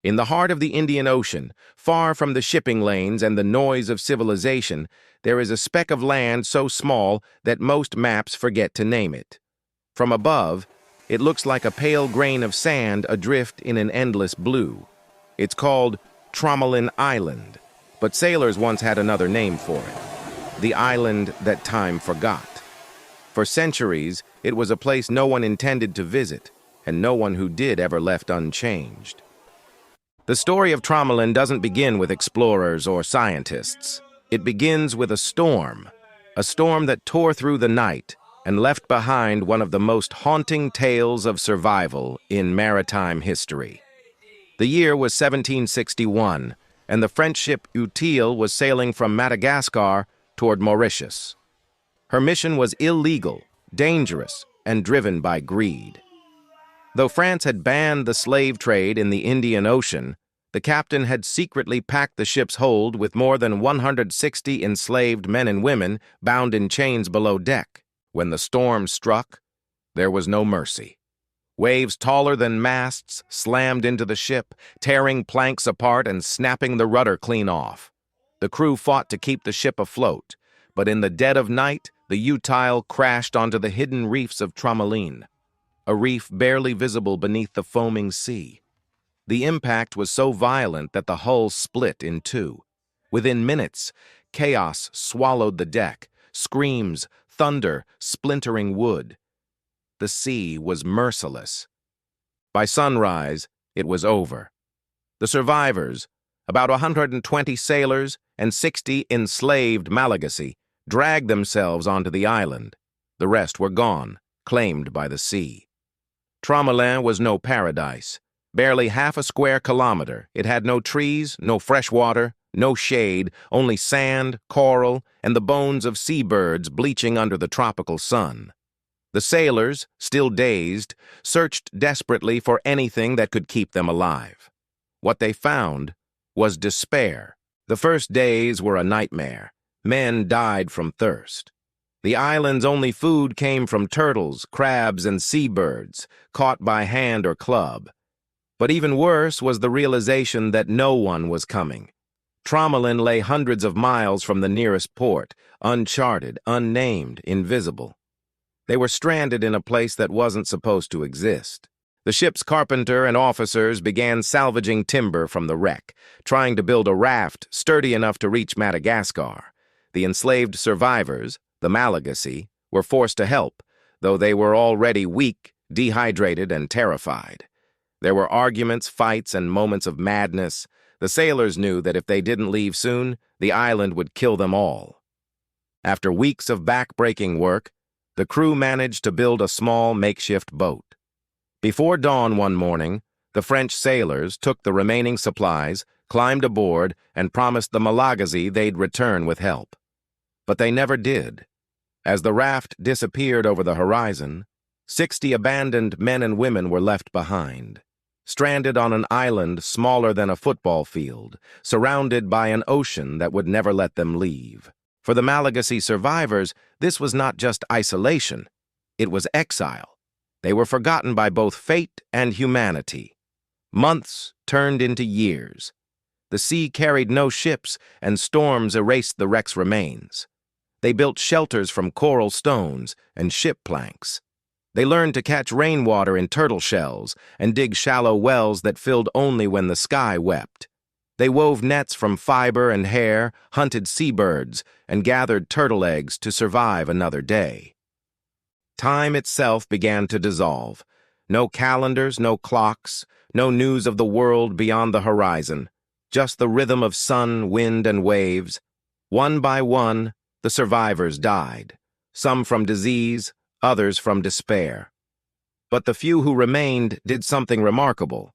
In the heart of the Indian Ocean, far from the shipping lanes and the noise of civilization, there is a speck of land so small that most maps forget to name it. From above, it looks like a pale grain of sand adrift in an endless blue. It's called Tromelin Island, but sailors once had another name for it: the island that time forgot. For centuries, it was a place no one intended to visit, and no one who did ever left unchanged. The story of Tromelin doesn't begin with explorers or scientists. It begins with a storm that tore through the night and left behind one of the most haunting tales of survival in maritime history. The year was 1761, and the French ship Utile was sailing from Madagascar toward Mauritius. Her mission was illegal, dangerous, and driven by greed. Though France had banned the slave trade in the Indian Ocean, the captain had secretly packed the ship's hold with more than 160 enslaved men and women bound in chains below deck. When the storm struck, there was no mercy. Waves taller than masts slammed into the ship, tearing planks apart and snapping the rudder clean off. The crew fought to keep the ship afloat, but in the dead of night, the Utile crashed onto the hidden reefs of Tromelin, a reef barely visible beneath the foaming sea. The impact was so violent that the hull split in two. Within minutes, chaos swallowed the deck, screams, thunder, splintering wood. The sea was merciless. By sunrise, it was over. The survivors, about 120 sailors and 60 enslaved Malagasy, dragged themselves onto the island. The rest were gone, claimed by the sea. Tromelin was no paradise. Barely half a square kilometer, it had no trees, no fresh water, no shade, only sand, coral, and the bones of seabirds bleaching under the tropical sun. The sailors, still dazed, searched desperately for anything that could keep them alive. What they found was despair. The first days were a nightmare. Men died from thirst. The island's only food came from turtles, crabs, and seabirds, caught by hand or club. But even worse was the realization that no one was coming. Tromelin lay hundreds of miles from the nearest port, uncharted, unnamed, invisible. They were stranded in a place that wasn't supposed to exist. The ship's carpenter and officers began salvaging timber from the wreck, trying to build a raft sturdy enough to reach Madagascar. The enslaved survivors, the Malagasy, were forced to help, though they were already weak, dehydrated, and terrified. There were arguments, fights, and moments of madness. The sailors knew that if they didn't leave soon, the island would kill them all. After weeks of back-breaking work, the crew managed to build a small makeshift boat. Before dawn one morning, the French sailors took the remaining supplies, climbed aboard, and promised the Malagasy they'd return with help. But they never did. As the raft disappeared over the horizon, 60 abandoned men and women were left behind, stranded on an island smaller than a football field, surrounded by an ocean that would never let them leave. For the Malagasy survivors, this was not just isolation, it was exile. They were forgotten by both fate and humanity. Months turned into years. The sea carried no ships, and storms erased the wreck's remains. They built shelters from coral stones and ship planks. They learned to catch rainwater in turtle shells and dig shallow wells that filled only when the sky wept. They wove nets from fiber and hair, hunted seabirds, and gathered turtle eggs to survive another day. Time itself began to dissolve. No calendars, no clocks, no news of the world beyond the horizon. Just the rhythm of sun, wind, and waves. One by one, the survivors died, some from disease, others from despair. But the few who remained did something remarkable.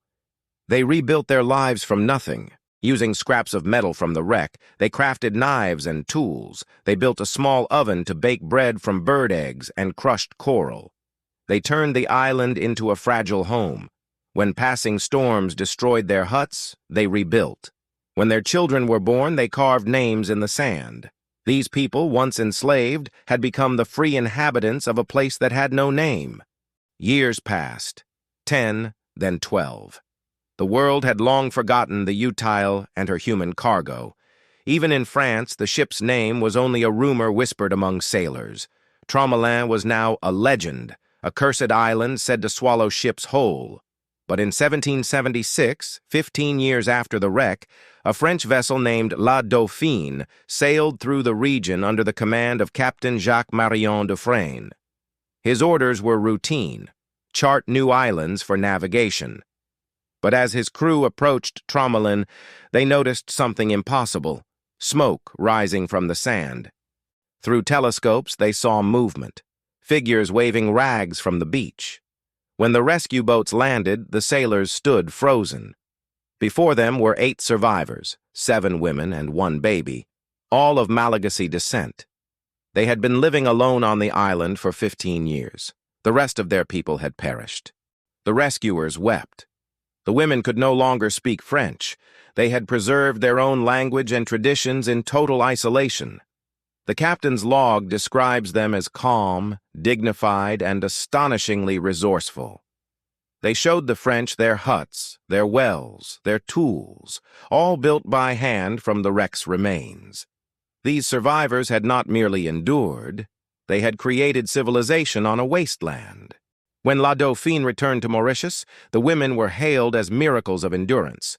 They rebuilt their lives from nothing. Using scraps of metal from the wreck, they crafted knives and tools. They built a small oven to bake bread from bird eggs and crushed coral. They turned the island into a fragile home. When passing storms destroyed their huts, they rebuilt. When their children were born, they carved names in the sand. These people, once enslaved, had become the free inhabitants of a place that had no name. Years passed, 10, then 12. The world had long forgotten the Utile and her human cargo. Even in France, the ship's name was only a rumor whispered among sailors. Tromelin was now a legend, a cursed island said to swallow ships whole. But in 1776, 15 years after the wreck, a French vessel named La Dauphine sailed through the region under the command of Captain Jacques Marion Dufresne. His orders were routine: chart new islands for navigation. But as his crew approached Tromelin, they noticed something impossible: smoke rising from the sand. Through telescopes, they saw movement, figures waving rags from the beach. When the rescue boats landed, the sailors stood frozen. Before them were 8 survivors, 7 women and 1 baby, all of Malagasy descent. They had been living alone on the island for 15 years. The rest of their people had perished. The rescuers wept. The women could no longer speak French. They had preserved their own language and traditions in total isolation. The captain's log describes them as calm, dignified, and astonishingly resourceful. They showed the French their huts, their wells, their tools, all built by hand from the wreck's remains. These survivors had not merely endured, they had created civilization on a wasteland. When La Dauphine returned to Mauritius, the women were hailed as miracles of endurance.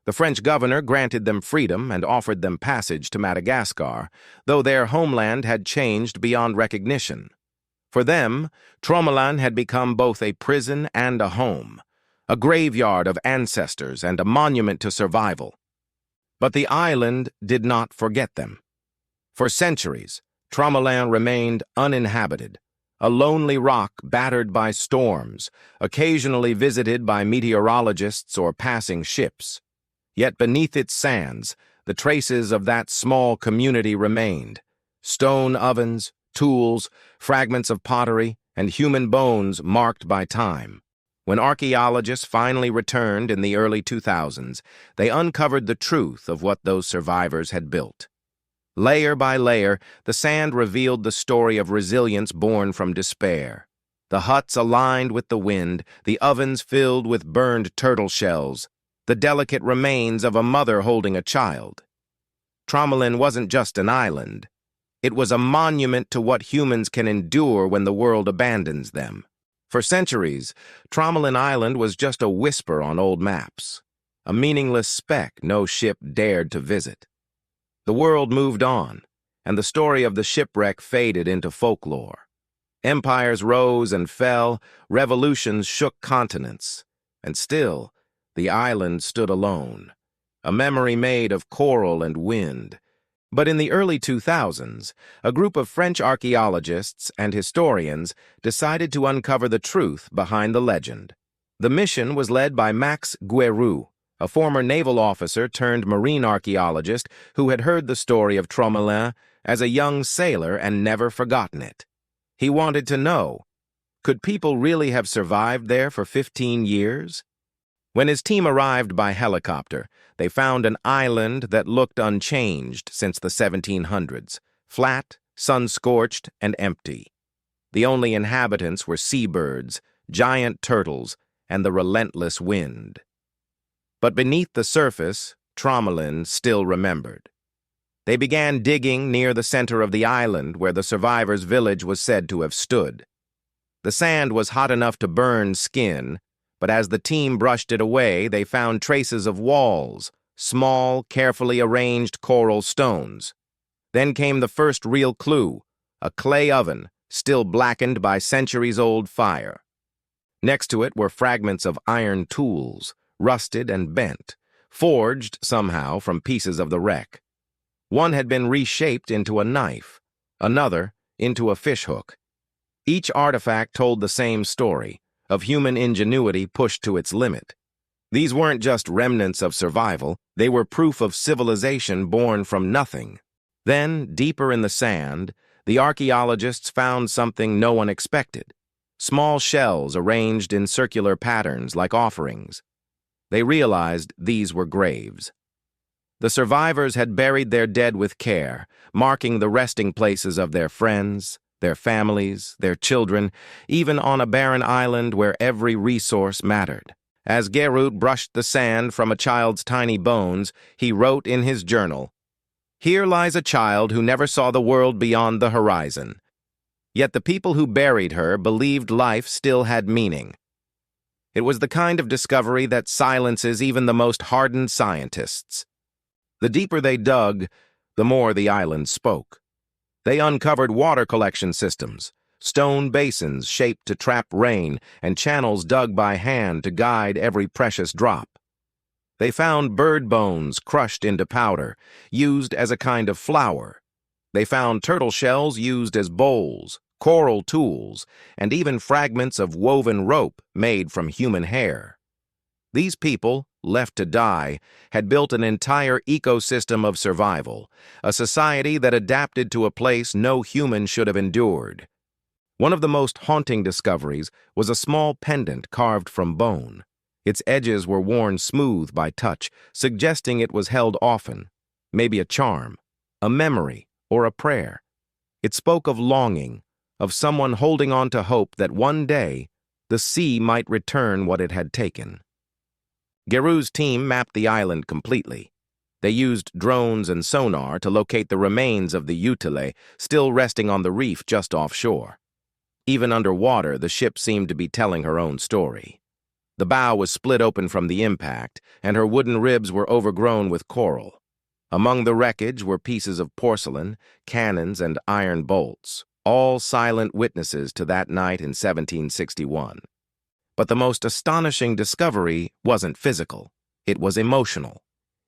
The French governor granted them freedom and offered them passage to Madagascar, though their homeland had changed beyond recognition. For them, Tromelin had become both a prison and a home, a graveyard of ancestors and a monument to survival. But the island did not forget them. For centuries, Tromelin remained uninhabited, a lonely rock battered by storms, occasionally visited by meteorologists or passing ships. Yet beneath its sands, the traces of that small community remained: stone ovens, tools, fragments of pottery, and human bones marked by time. When archaeologists finally returned in the early 2000s, they uncovered the truth of what those survivors had built. Layer by layer, the sand revealed the story of resilience born from despair. The huts aligned with the wind, the ovens filled with burned turtle shells, the delicate remains of a mother holding a child. Tromelin wasn't just an island. It was a monument to what humans can endure when the world abandons them. For centuries, Tromelin Island was just a whisper on old maps, a meaningless speck no ship dared to visit. The world moved on, and the story of the shipwreck faded into folklore. Empires rose and fell, revolutions shook continents, and still, the island stood alone, a memory made of coral and wind. But in the early 2000s, a group of French archaeologists and historians decided to uncover the truth behind the legend. The mission was led by Max Guéroux, a former naval officer turned marine archaeologist who had heard the story of Tromelin as a young sailor and never forgotten it. He wanted to know, could people really have survived there for 15 years? When his team arrived by helicopter, they found an island that looked unchanged since the 1700s, flat, sun-scorched, and empty. The only inhabitants were seabirds, giant turtles, and the relentless wind. But beneath the surface, Tromelin still remembered. They began digging near the center of the island where the survivors' village was said to have stood. The sand was hot enough to burn skin, but as the team brushed it away, they found traces of walls, small, carefully arranged coral stones. Then came the first real clue, a clay oven, still blackened by centuries-old fire. Next to it were fragments of iron tools, rusted and bent, forged somehow from pieces of the wreck. One had been reshaped into a knife, another into a fishhook. Each artifact told the same story, of human ingenuity pushed to its limit. These weren't just remnants of survival, they were proof of civilization born from nothing. Then, deeper in the sand, the archaeologists found something no one expected: small shells arranged in circular patterns like offerings. They realized these were graves. The survivors had buried their dead with care, marking the resting places of their friends, their families, their children, even on a barren island where every resource mattered. As Gerut brushed the sand from a child's tiny bones, he wrote in his journal, "Here lies a child who never saw the world beyond the horizon." Yet the people who buried her believed life still had meaning. It was the kind of discovery that silences even the most hardened scientists. The deeper they dug, the more the island spoke. They uncovered water collection systems, stone basins shaped to trap rain, and channels dug by hand to guide every precious drop. They found bird bones crushed into powder, used as a kind of flour. They found turtle shells used as bowls, coral tools, and even fragments of woven rope made from human hair. These people, left to die, had built an entire ecosystem of survival, a society that adapted to a place no human should have endured. One of the most haunting discoveries was a small pendant carved from bone. Its edges were worn smooth by touch, suggesting it was held often, maybe a charm, a memory, or a prayer. It spoke of longing, of someone holding on to hope that one day the sea might return what it had taken. Gerut's team mapped the island completely. They used drones and sonar to locate the remains of the Utile still resting on the reef just offshore. Even underwater, the ship seemed to be telling her own story. The bow was split open from the impact, and her wooden ribs were overgrown with coral. Among the wreckage were pieces of porcelain, cannons, and iron bolts, all silent witnesses to that night in 1761. But the most astonishing discovery wasn't physical. It was emotional.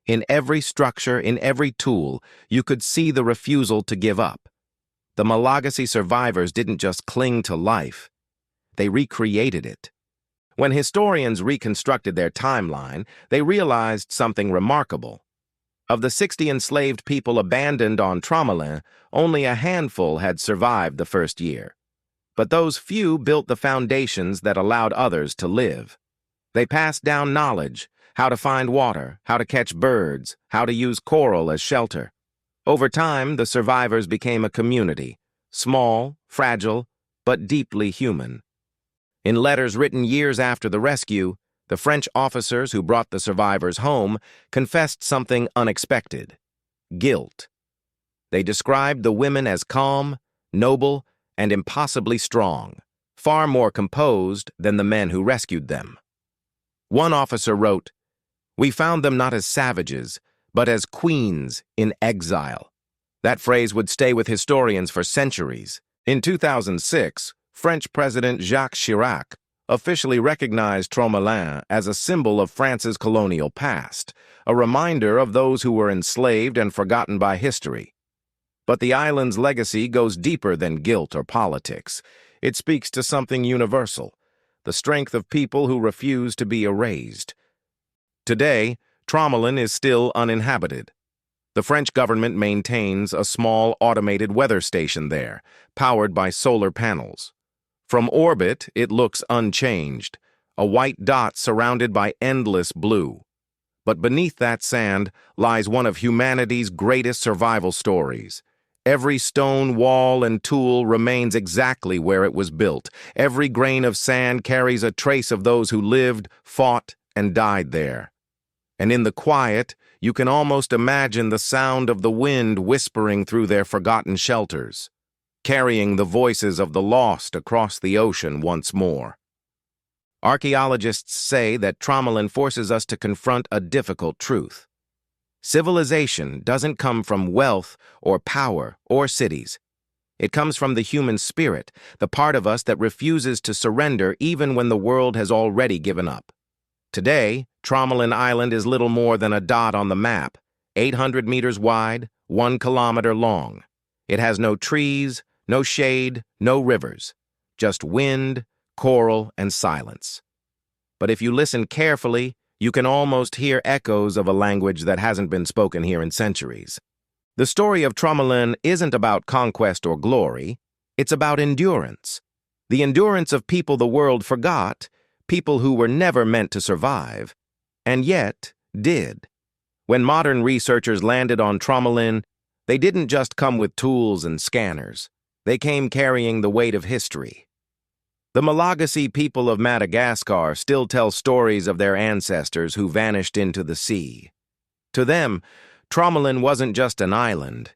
In every structure, in every tool, you could see the refusal to give up. The Malagasy survivors didn't just cling to life. They recreated it. When historians reconstructed their timeline, they realized something remarkable. Of the 60 enslaved people abandoned on Tromelin, only a handful had survived the first year. But those few built the foundations that allowed others to live. They passed down knowledge, how to find water, how to catch birds, how to use coral as shelter. Over time, the survivors became a community, small, fragile, but deeply human. In letters written years after the rescue, the French officers who brought the survivors home confessed something unexpected: guilt. They described the women as calm, noble, and impossibly strong, far more composed than the men who rescued them. One officer wrote, "We found them not as savages, but as queens in exile." That phrase would stay with historians for centuries. In 2006, French President Jacques Chirac officially recognized Tromelin as a symbol of France's colonial past, a reminder of those who were enslaved and forgotten by history. But the island's legacy goes deeper than guilt or politics. It speaks to something universal, the strength of people who refuse to be erased. Today, Tromelin is still uninhabited. The French government maintains a small automated weather station there, powered by solar panels. From orbit, it looks unchanged, a white dot surrounded by endless blue. But beneath that sand lies one of humanity's greatest survival stories. Every stone, wall, and tool remains exactly where it was built. Every grain of sand carries a trace of those who lived, fought, and died there. And in the quiet, you can almost imagine the sound of the wind whispering through their forgotten shelters, carrying the voices of the lost across the ocean once more. Archaeologists say that Tromelin forces us to confront a difficult truth. Civilization doesn't come from wealth or power or cities. It comes from the human spirit, the part of us that refuses to surrender even when the world has already given up. Today, Tromelin Island is little more than a dot on the map, 800 meters wide, 1 kilometer long. It has no trees, no shade, no rivers, just wind, coral, and silence. But if you listen carefully, you can almost hear echoes of a language that hasn't been spoken here in centuries. The story of Tromelin isn't about conquest or glory, it's about endurance. The endurance of people the world forgot, people who were never meant to survive, and yet did. When modern researchers landed on Tromelin, they didn't just come with tools and scanners. They came carrying the weight of history. The Malagasy people of Madagascar still tell stories of their ancestors who vanished into the sea. To them, Tromelin wasn't just an island,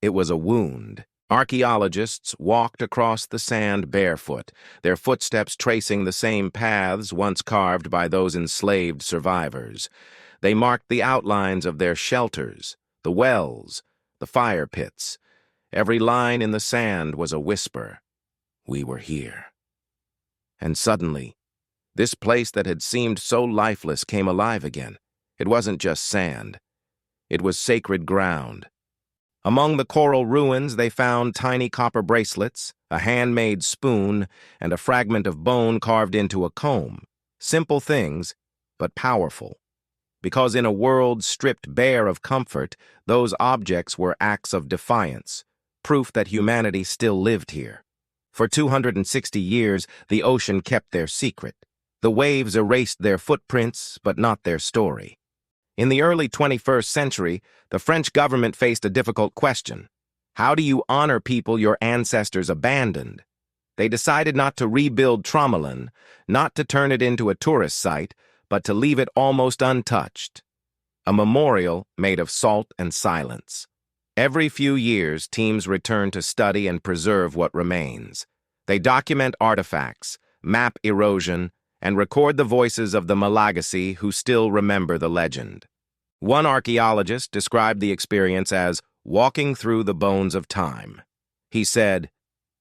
it was a wound. Archaeologists walked across the sand barefoot, their footsteps tracing the same paths once carved by those enslaved survivors. They marked the outlines of their shelters, the wells, the fire pits. Every line in the sand was a whisper. We were here. And suddenly, this place that had seemed so lifeless came alive again. It wasn't just sand. It was sacred ground. Among the coral ruins, they found tiny copper bracelets, a handmade spoon, and a fragment of bone carved into a comb. Simple things, but powerful. Because in a world stripped bare of comfort, those objects were acts of defiance, proof that humanity still lived here. For 260 years, the ocean kept their secret. The waves erased their footprints, but not their story. In the early 21st century, the French government faced a difficult question. How do you honor people your ancestors abandoned? They decided not to rebuild Tromelin, not to turn it into a tourist site, but to leave it almost untouched. A memorial made of salt and silence. Every few years, teams return to study and preserve what remains. They document artifacts, map erosion, and record the voices of the Malagasy who still remember the legend. One archaeologist described the experience as walking through the bones of time. He said,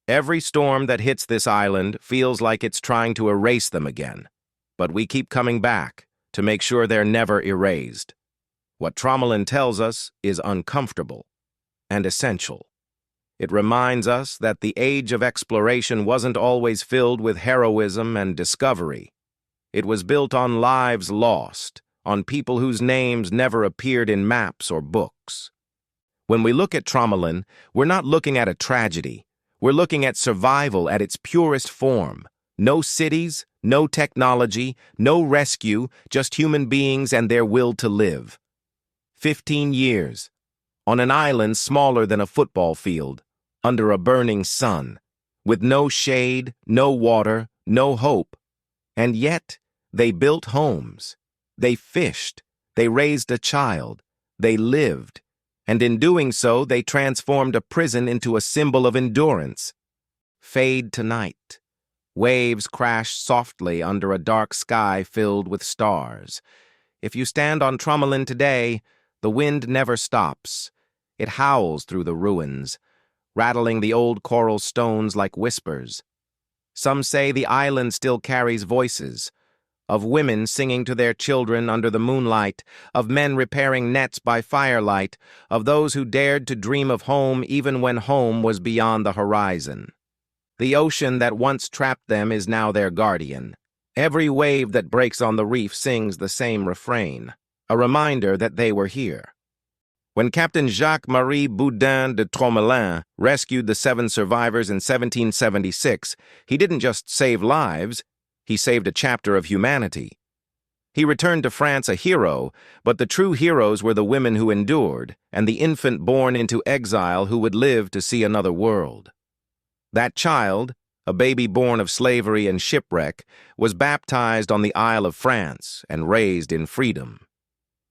"Every storm that hits this island feels like it's trying to erase them again, but we keep coming back to make sure they're never erased." What Tromelin tells us is uncomfortable and essential. It reminds us that the age of exploration wasn't always filled with heroism and discovery. It was built on lives lost, on people whose names never appeared in maps or books. When we look at Tromelin, we're not looking at a tragedy. We're looking at survival at its purest form. No cities, no technology, no rescue, just human beings and their will to live. 15 years, on an island smaller than a football field, under a burning sun, with no shade, no water, no hope. And yet, they built homes. They fished. They raised a child. They lived. And in doing so, they transformed a prison into a symbol of endurance. Fade to night. Waves crash softly under a dark sky filled with stars. If you stand on Tromelin today, the wind never stops. It howls through the ruins, rattling the old coral stones like whispers. Some say the island still carries voices, of women singing to their children under the moonlight, of men repairing nets by firelight, of those who dared to dream of home even when home was beyond the horizon. The ocean that once trapped them is now their guardian. Every wave that breaks on the reef sings the same refrain, a reminder that they were here. When Captain Jacques-Marie Boudin de Tromelin rescued the 7 survivors in 1776, he didn't just save lives, he saved a chapter of humanity. He returned to France a hero, but the true heroes were the women who endured, and the infant born into exile who would live to see another world. That child, a baby born of slavery and shipwreck, was baptized on the Isle of France and raised in freedom.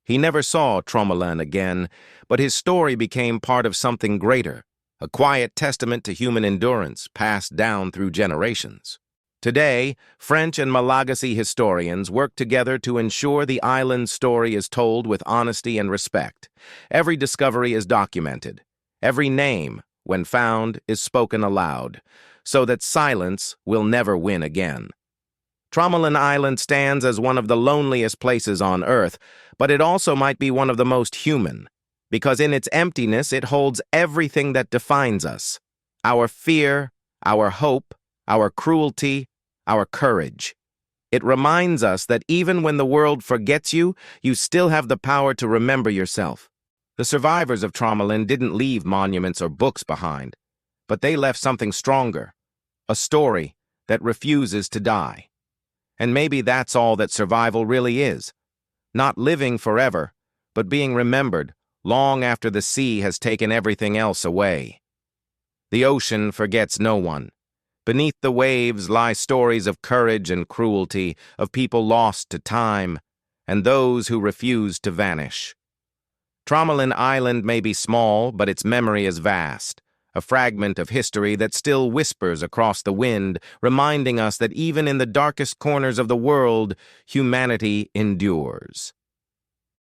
He never saw Tromelin again, but his story became part of something greater, a quiet testament to human endurance passed down through generations. Today, French and Malagasy historians work together to ensure the island's story is told with honesty and respect. Every discovery is documented. Every name, when found, is spoken aloud, so that silence will never win again. Tromelin Island stands as one of the loneliest places on Earth, but it also might be one of the most human, because in its emptiness it holds everything that defines us: our fear, our hope, our cruelty, our courage. It reminds us that even when the world forgets you, you still have the power to remember yourself. The survivors of Tromelin didn't leave monuments or books behind, but they left something stronger, a story that refuses to die. And maybe that's all that survival really is. Not living forever, but being remembered long after the sea has taken everything else away. The ocean forgets no one. Beneath the waves lie stories of courage and cruelty, of people lost to time, and those who refused to vanish. Tromelin Island may be small, but its memory is vast, a fragment of history that still whispers across the wind, reminding us that even in the darkest corners of the world, humanity endures.